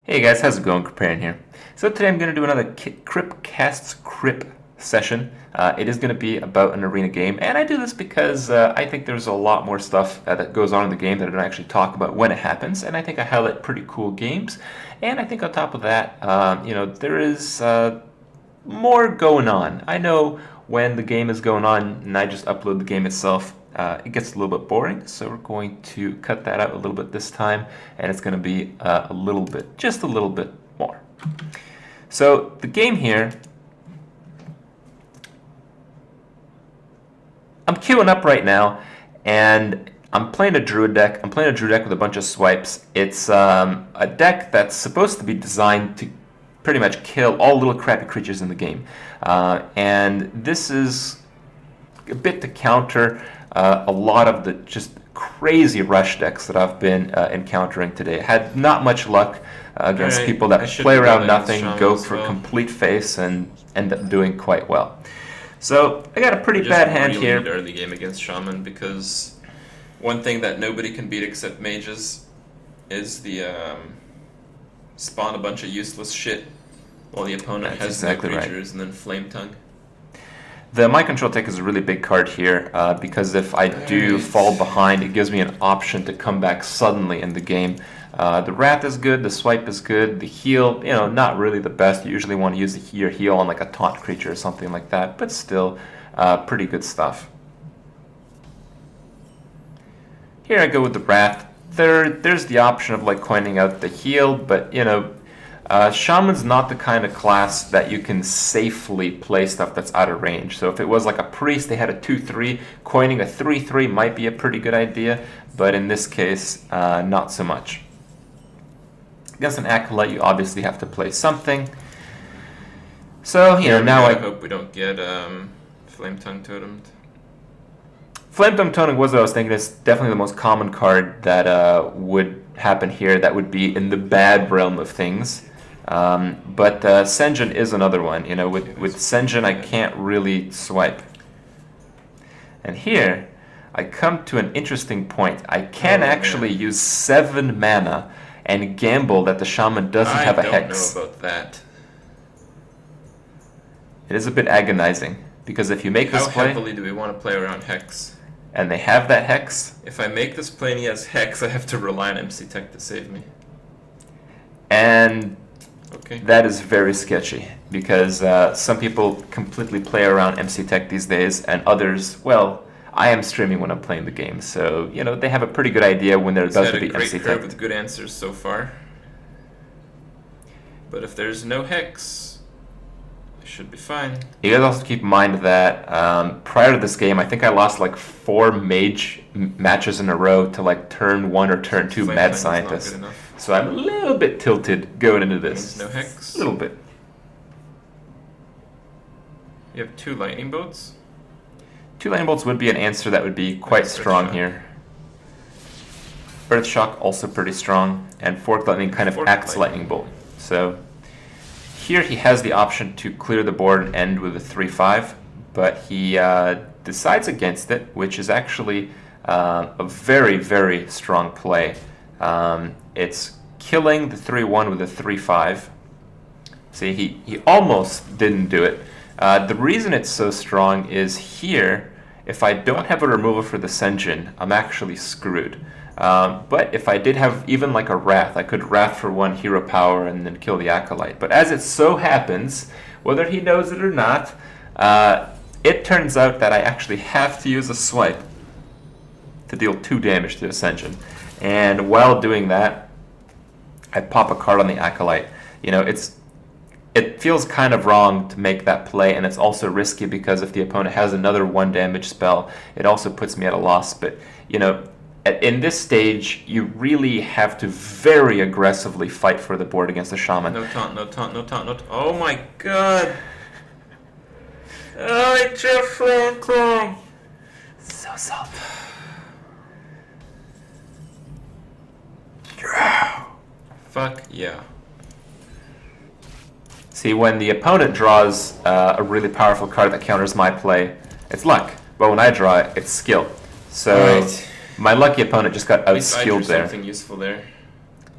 Hey guys, how's it going? Preparing here. So today I'm going to do another Kripp casts Kripp session. It is going to be about an arena game, and I do this because I think there's a lot more stuff that goes on in the game that I don't actually talk about when it happens, and I think I highlight pretty cool games. And I think on top of that, there is more going on. I know when the game is going on and I just upload the game itself, it gets a little bit boring, so we're going to cut that out a little bit this time, and it's going to be a little bit, just a little bit more. So the game here, I'm queuing up right now, and I'm playing a druid deck. I'm playing a druid deck with a bunch of swipes. It's a deck that's supposed to be designed to pretty much kill all little crappy creatures in the game, and this is a bit to counter a lot of the just crazy rush decks that I've been encountering today. I had not much luck against people that play around nothing, go for complete face, and end up doing quite well. So I got a pretty bad hand here. Just early game against Shaman, because one thing that nobody can beat except mages is the spawn a bunch of useless shit while the opponent has exactly no creatures, and then Flame Tongue. The Mind Control Tech is a really big card here because if I do fall behind, it gives me an option to come back suddenly in the game. The Wrath is good, the Swipe is good, the Heal, not really the best. You usually want to use your Heal on like a taunt creature or something like that, but still pretty good stuff. Here I go with the Wrath. There's the option of like coining out the Heal, but Shaman's not the kind of class that you can safely play stuff that's out of range. So if it was like a priest, they had a 2/3, coining a 3/3 might be a pretty good idea, but in this case, not so much. Against an Acolyte, you obviously have to play something. So, now I hope we don't get Flame Tongue totemed. Flame Tongue totem was what I was thinking. It's definitely the most common card that would happen here. That would be in the bad realm of things. But Sen'jin is another one. With Sen'jin, I can't really swipe. And here, I come to an interesting point. I can actually use 7 mana and gamble that the Shaman doesn't have a Hex. I don't know about that. It is a bit agonizing, because if you make this play... How heavily do we want to play around Hex? And they have that Hex. If I make this play and he has Hex, I have to rely on MC Tech to save me. And... Okay. That is very sketchy, because some people completely play around MC Tech these days, and others, well, I am streaming when I'm playing the game, so, they have a pretty good idea when there does to be MC Tech. Great with good answers so far. But if there's no Hex, I should be fine. You guys also keep in mind that prior to this game, I think I lost like 4 mage matches in a row to like turn 1 or turn 2 Mad Scientist. So I'm a little bit tilted going into this. No Hex? A little bit. You have 2 lightning bolts? 2 lightning bolts would be an answer that would be quite strong here. Earth Shock also pretty strong, and Forked Lightning kind of acts lightning bolt. So here he has the option to clear the board and end with a 3/5, but he decides against it, which is actually a very, very strong play. It's killing the 3/1 with a 3/5. See, he almost didn't do it. The reason it's so strong is here, if I don't have a removal for the Sen'jin, I'm actually screwed. But if I did have even like a Wrath, I could Wrath for 1 hero power and then kill the Acolyte. But as it so happens, whether he knows it or not, it turns out that I actually have to use a swipe to deal 2 damage to the Sen'jin. And while doing that, I pop a card on the Acolyte. It feels kind of wrong to make that play, and it's also risky because if the opponent has another 1 damage spell, it also puts me at a loss. But, in this stage, you really have to very aggressively fight for the board against the Shaman. No taunt, no taunt, no taunt, no taunt. Oh my god! Oh, I just Flame Tongue! So salty. Fuck yeah. See, when the opponent draws a really powerful card that counters my play, it's luck. But when I draw it, it's skill. So my lucky opponent just got out-skilled there. Something useful there.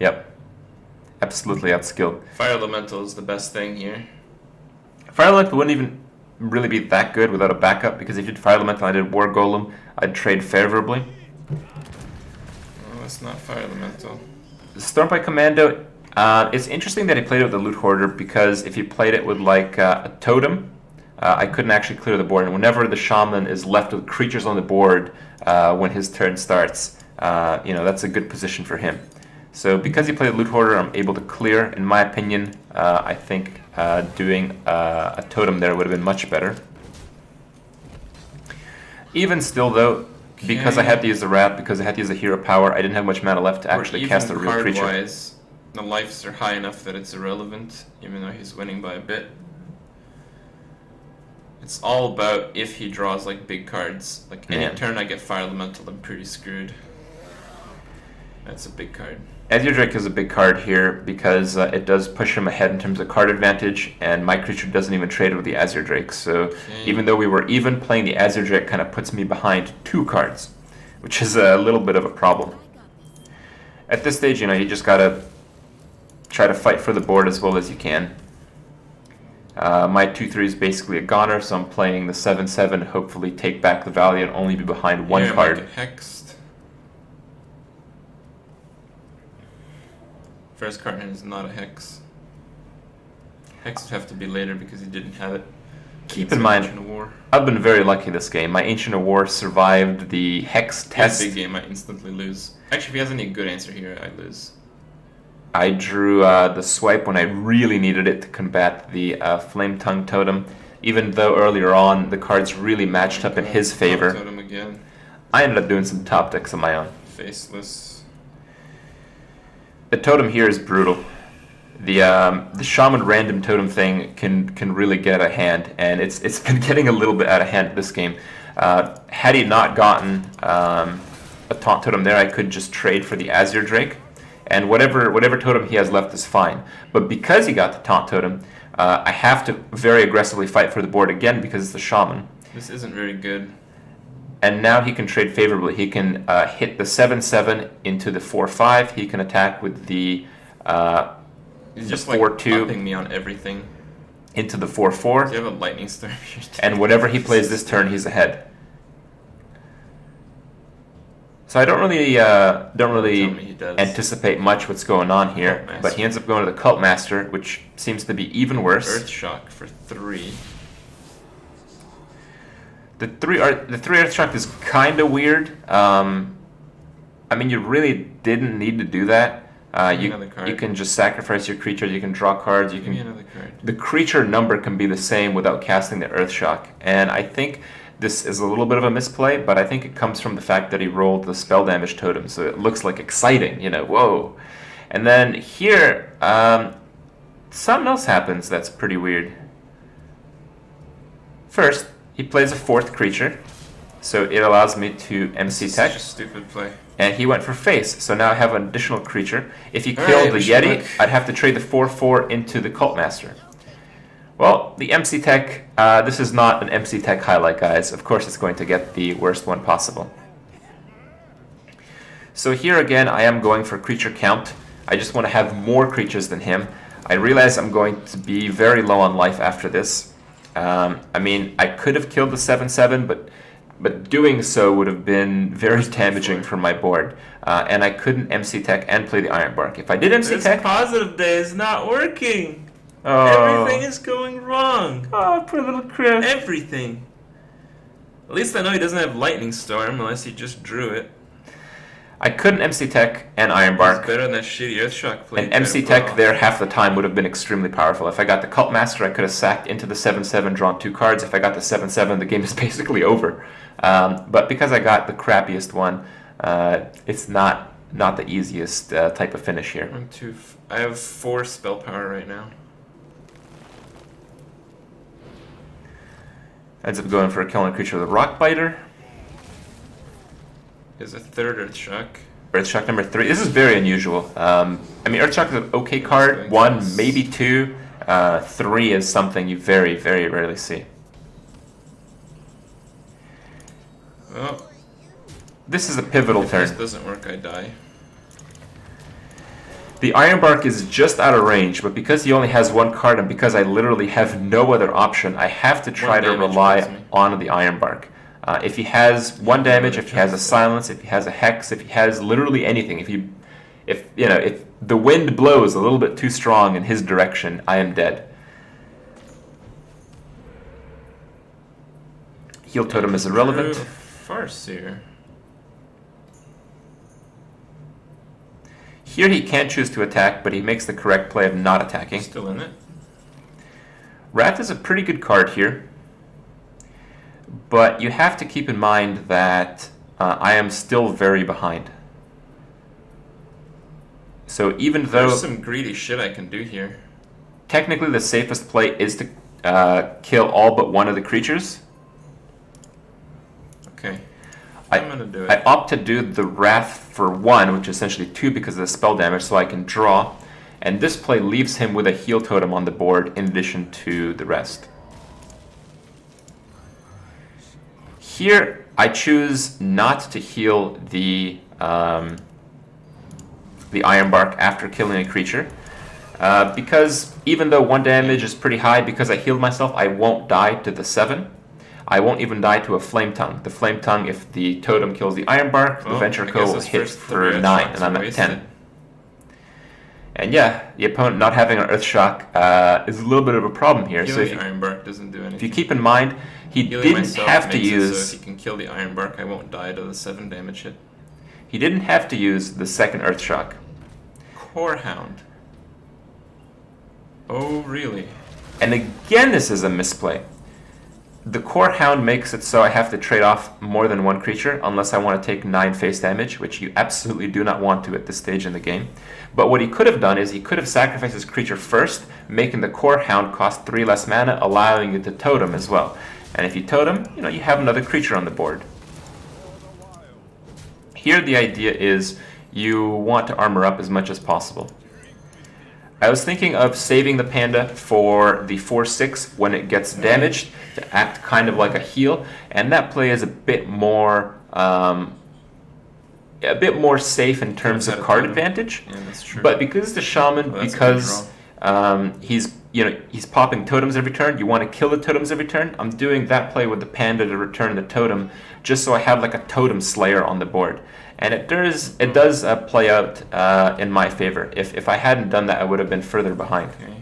Yep. absolutely outskilled. Fire Elemental is the best thing here. Fire Elemental wouldn't even really be that good without a backup, because if you did Fire Elemental and I did War Golem, I'd trade favorably. Oh, that's not Fire Elemental. Stormpipe Commando, it's interesting that he played it with the Loot Hoarder, because if he played it with like a Totem, I couldn't actually clear the board. And whenever the Shaman is left with creatures on the board when his turn starts, that's a good position for him. So because he played Loot Hoarder, I'm able to clear. In my opinion, I think doing a Totem there would have been much better. Even still, though, because I had to use the Rat, because I had to use the Hero Power, I didn't have much mana left to actually cast a real creature. Card-wise, the lives are high enough that it's irrelevant, even though he's winning by a bit. It's all about if he draws like big cards. Like any turn I get Fire Elemental, I'm pretty screwed. That's a big card. Azure Drake is a big card here because it does push him ahead in terms of card advantage, and my creature doesn't even trade with the Azure Drake. So even though we were even, playing the Azure Drake kind of puts me behind 2 cards, which is a little bit of a problem. At this stage, you just gotta try to fight for the board as well as you can. My 2/3 is basically a goner, so I'm playing the 7/7, hopefully take back the value and only be behind 1 card. Make it hexed. First card is not a hex. Hex would have to be later because he didn't have it. Keep in mind, I've been very lucky this game. My Ancient of War survived the Hex test. Big game, I instantly lose. Actually, if he has any good answer here, I lose. I drew the swipe when I really needed it to combat the Flame Tongue Totem, even though earlier on the cards really matched up in his favor. Totem again. I ended up doing some top decks of my own. Faceless. The Totem here is brutal. The Shaman random Totem thing can really get out of hand, and it's been getting a little bit out of hand this game. Had he not gotten a Taunt Totem there, I could just trade for the Azure Drake. And whatever totem he has left is fine. But because he got the Taunt Totem, I have to very aggressively fight for the board again because it's the Shaman. This isn't very good. And now he can trade favorably. He can hit the 7/7 into the 4/5. He can attack with the He's just 4/2 like upping me on everything. Into the 4/4. Do you have a lightning storm here? And whatever he plays this turn, he's ahead. So I don't really anticipate much what's going on here, but he ends up going to the Cult Master, which seems to be even worse. Earth Shock for 3. The 3 Earth Shock is kind of weird. I mean, you really didn't need to do that. You can just sacrifice your creature. You can draw cards. Give me another card. The creature number can be the same without casting the Earth Shock, and I think this is a little bit of a misplay, but I think it comes from the fact that he rolled the spell damage totem, so it looks like exciting, whoa. And then here, something else happens that's pretty weird. First, he plays a 4th creature, so it allows me to MC Tech. Such a stupid play. And he went for face, so now I have an additional creature. If he killed the Yeti, I'd have to trade the 4/4 into the Cult Master. Well, the MC Tech, this is not an MC Tech highlight, guys. Of course it's going to get the worst one possible. So here again, I am going for creature count. I just want to have more creatures than him. I realize I'm going to be very low on life after this. I mean, I could have killed the 7/7, but doing so would have been very damaging for my board. And I couldn't MC Tech and play the Iron Bark. If I did MC Tech... This positive day is not working! Oh. Everything is going wrong. Oh, poor little Kripp. Everything. At least I know he doesn't have Lightning Storm unless he just drew it. I couldn't MC Tech and Iron Bark. It's better than that shitty Earthshock play. And MC Tech there half the time would have been extremely powerful. If I got the Cult Master, I could have sacked into the 7/7, drawn 2 cards. If I got the 7/7, the game is basically over. But because I got the crappiest one, it's not the easiest type of finish here. I have 4 spell power right now. Ends up going for a killing creature with a Rock Biter. Is a 3rd Earthshock. Earthshock number 3. This is very unusual. I mean, Earthshock is an okay card. 1, maybe 2. 3 is something you very, very rarely see. Well, this is a pivotal turn. If this doesn't work, I die. The Ironbark is just out of range, but because he only has one card and because I literally have no other option, I have to try to rely on the Ironbark. If he has one damage, if he has a silence, if he has a hex, if he has literally anything, if the wind blows a little bit too strong in his direction, I am dead. Heal Totem is irrelevant. Farseer. Here he can't choose to attack, but he makes the correct play of not attacking. Still in it. Wrath is a pretty good card here, but you have to keep in mind that I am still very behind. So even though... There's some greedy shit I can do here. Technically the safest play is to kill all but one of the creatures. Okay. I'm gonna do it. I opt to do the Wrath for 1, which is essentially 2 because of the spell damage, so I can draw. And this play leaves him with a heal totem on the board in addition to the rest. Here, I choose not to heal the Ironbark after killing a creature. Because even though 1 damage is pretty high, because I healed myself, I won't die to the 7. I won't even die to a Flame Tongue. The Flame Tongue, if the totem kills the Ironbark, the Venture Co. hits for 9, and I'm at 10. And yeah, the opponent not having an Earthshock is a little bit of a problem here. So if Ironbark doesn't do anything. If you keep in mind, he didn't have to use... So if he can kill the Ironbark, I won't die to the 7 damage hit. He didn't have to use the second Earthshock. Corehound. Oh, really? And again, this is a misplay. The Corehound makes it so I have to trade off more than 1 creature unless I want to take 9 face damage, which you absolutely do not want to at this stage in the game. But what he could have done is he could have sacrificed his creature first, making the Corehound cost 3 less mana, allowing you to totem as well. And if you totem, you have another creature on the board. Here the idea is you want to armor up as much as possible. I was thinking of saving the Panda for the 4/6 when it gets damaged to act kind of like a heal, and that play is a bit more safe in terms of card advantage. Yeah, that's true. But because the Shaman, because he's popping totems every turn, you want to kill the totems every turn. I'm doing that play with the Panda to return the totem, just so I have like a totem slayer on the board. And it does play out in my favor. If I hadn't done that, I would have been further behind. Okay.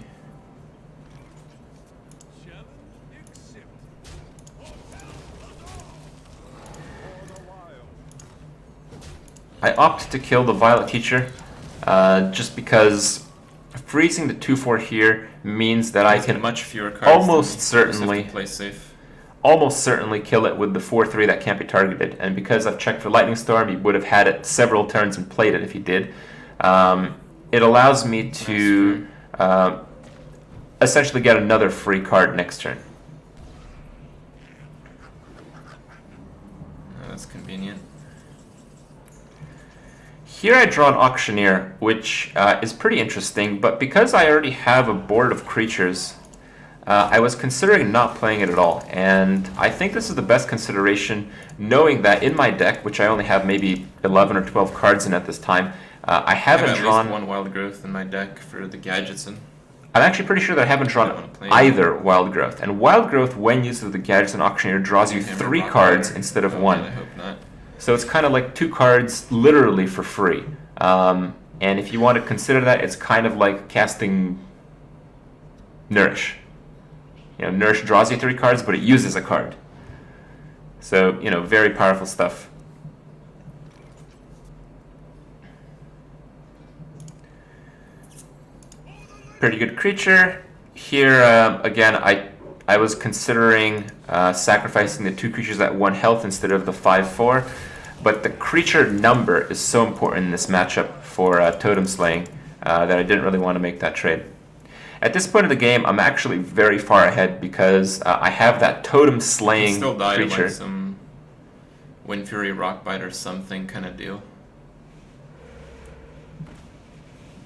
I opt to kill the Violet Teacher just because freezing the 2/4 here means that I can much fewer cards almost certainly play safe. Almost certainly kill it with the 4/3 that can't be targeted. And because I've checked for Lightning Storm, he would have had it several turns and played it if he did. It allows me to essentially get another free card next turn. That's convenient. Here I draw an Auctioneer, which is pretty interesting, but because I already have a board of creatures, I was considering not playing it at all, and I think this is the best consideration, knowing that in my deck, which I only have maybe 11 or 12 cards in at this time, I haven't drawn... at least 1 Wild Growth in my deck for the Gadgetson. I'm actually pretty sure that I haven't drawn either Wild Growth, and Wild Growth, when used with the Gadgetson Auctioneer, draws you 3 cards instead of 1. I hope not. So it's kind of like 2 cards literally for free. And if you want to consider that, it's kind of like casting Nourish. Nourish draws you 3 cards, but it uses a card. So, very powerful stuff. Pretty good creature. Here, again, I was considering sacrificing the 2 creatures at 1 health instead of the 5/4. But the creature number is so important in this matchup for totem slaying that I didn't really want to make that trade. At this point of the game, I'm actually very far ahead because I have that totem slaying still die creature. Like some Wind Fury, Rockbite, or something kind of deal.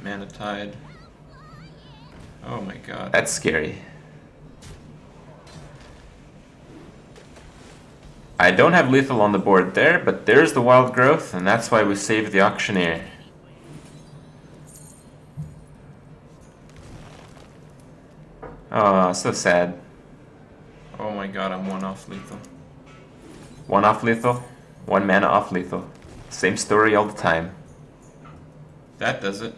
Mana Tide. Oh my god. That's scary. I don't have lethal on the board there, but there's the Wild Growth, and that's why we saved the Auctioneer. Oh, so sad. Oh my god, I'm one off lethal. One off lethal, one mana off lethal. Same story all the time. That does it.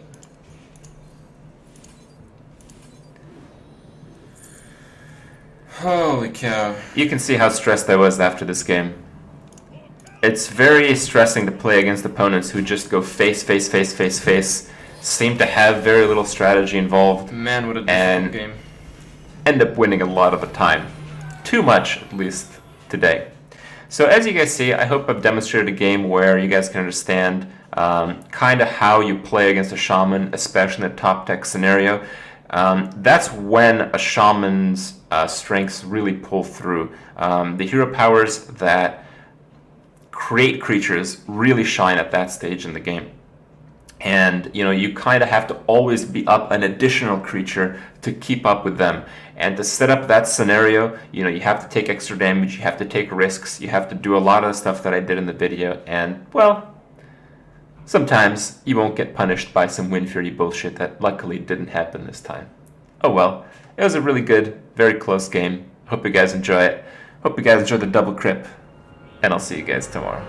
Holy cow. You can see how stressed I was after this game. It's very stressing to play against opponents who just go face, face, face, face, face, seem to have very little strategy involved, Man, what a difficult and game. end up winning a lot of the time. Too much, at least, today. So as you guys see, I hope I've demonstrated a game where you guys can understand kind of how you play against a Shaman, especially in a top deck scenario. That's when a Shaman's strengths really pull through. The hero powers that create creatures really shine at that stage in the game. And you kind of have to always be up an additional creature to keep up with them. And to set up that scenario, you have to take extra damage, you have to take risks, you have to do a lot of the stuff that I did in the video. And, well, sometimes you won't get punished by some Wind Fury bullshit that luckily didn't happen this time. Oh well, it was a really good, very close game. Hope you guys enjoy it. Hope you guys enjoy the double Kripp. And I'll see you guys tomorrow.